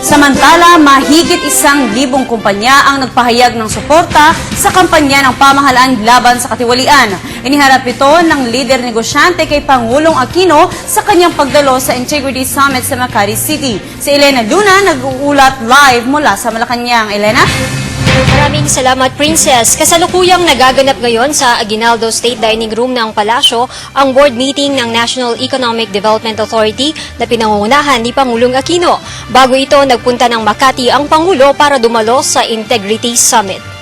Samantala, mahigit 1,000 kumpanya ang nagpahayag ng suporta sa kampanya ng pamahalaan laban sa katiwalian. Iniharap ito ng lider negosyante kay Pangulong Aquino sa kanyang pagdalo sa Integrity Summit sa Makati City. Si Elena Luna nag-uulat live mula sa Malacanang. Elena? Maraming salamat, Princess. Kasalukuyang nagaganap ngayon sa Aguinaldo State Dining Room ng Palasyo ang board meeting ng National Economic Development Authority na pinangungunahan ni Pangulong Aquino. Bago ito, nagpunta ng Makati ang Pangulo para dumalo sa Integrity Summit.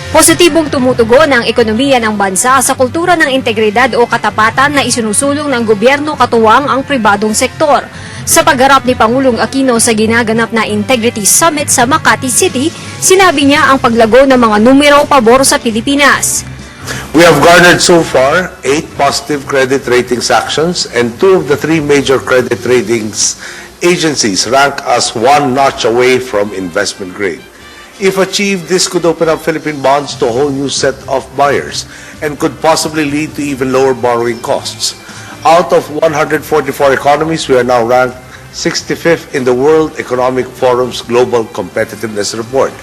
Positibong tumutugon ang ekonomiya ng bansa sa kultura ng integridad o katapatan na isinusulong ng gobyerno katuwang ang pribadong sektor. Sa pagharap ni Pangulong Aquino sa ginaganap na Integrity Summit sa Makati City, sinabi niya ang paglago ng mga numero pabor sa Pilipinas. We have garnered so far 8 positive credit ratings actions, and 2 of the 3 major credit ratings agencies rank us 1 notch away from investment grade. If achieved, this could open up Philippine bonds to a whole new set of buyers and could possibly lead to even lower borrowing costs. Out of 144 economies, we are now ranked 65th in the World Economic Forum's Global Competitiveness Report.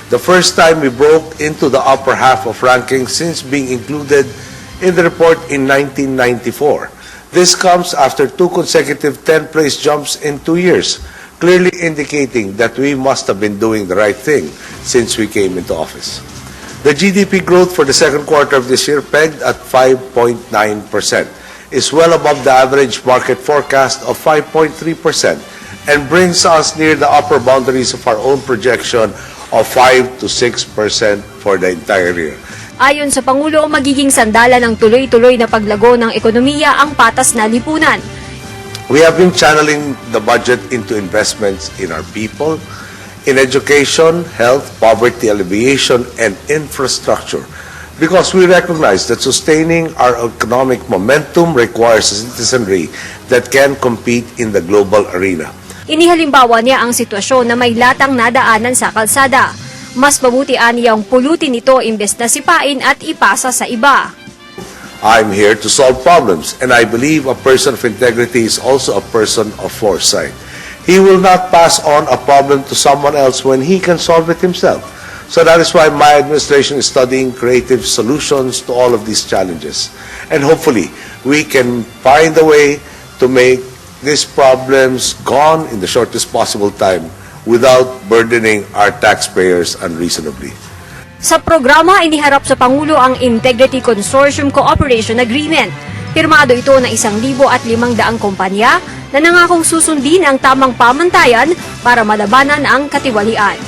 The first time we broke into the upper half of rankings since being included in the report in 1994. This comes after 2 consecutive 10th-place jumps in 2 years, clearly indicating that we must have been doing the right thing since we came into office. The GDP growth for the second quarter of this year, pegged at 5.9%, is well above the average market forecast of 5.3% and brings us near the upper boundaries of our own projection of 5 to 6% for the entire year. Ayon sa Pangulo, magiging sandalan ng tuloy-tuloy na paglago ng ekonomiya ang patas na lipunan. We have been channeling the budget into investments in our people, in education, health, poverty alleviation, and infrastructure, because we recognize that sustaining our economic momentum requires a citizenry that can compete in the global arena. Inihalimbawa niya ang sitwasyon na may latang nadaanan sa kalsada. Mas mabuti aniyang pulutin ito imbes na sipain at ipasa sa iba. I'm here to solve problems, and I believe a person of integrity is also a person of foresight. He will not pass on a problem to someone else when he can solve it himself. So that is why my administration is studying creative solutions to all of these challenges. And hopefully, we can find a way to make these problems gone in the shortest possible time without burdening our taxpayers unreasonably. Sa programa, iniharap sa Pangulo ang Integrity Consortium Cooperation Agreement. Pirmado ito ng 1,500 kumpanya na nangakong susundin ang tamang pamantayan para malabanan ang katiwalian.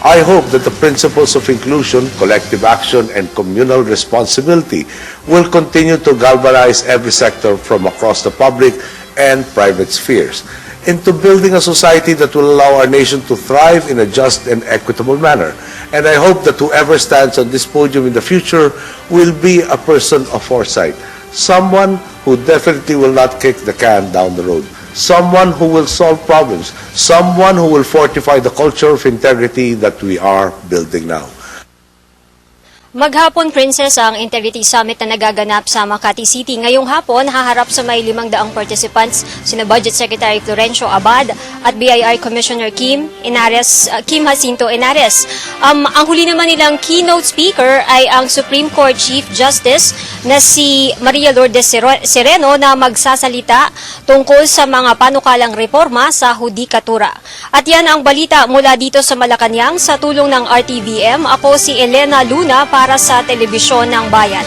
I hope that the principles of inclusion, collective action, and communal responsibility will continue to galvanize every sector from across the public and private spheres into building a society that will allow our nation to thrive in a just and equitable manner. And I hope that whoever stands on this podium in the future will be a person of foresight, someone who definitely will not kick the can down the road, someone who will solve problems, someone who will fortify the culture of integrity that we are building now. Maghapon, Princess, ang Integrity Summit na nagaganap sa Makati City. Ngayong hapon, haharap sa may 500 participants sina Budget Secretary Florencio Abad at BIR Commissioner Kim Jacinto Henares. Ang huli naman nilang keynote speaker ay ang Supreme Court Chief Justice na si Maria Lourdes Sereno na magsasalita tungkol sa mga panukalang reforma sa hudikatura. At yan ang balita mula dito sa Malacanang sa tulong ng RTVM. Ako si Elena Luna para sa Telebisyon ng Bayan.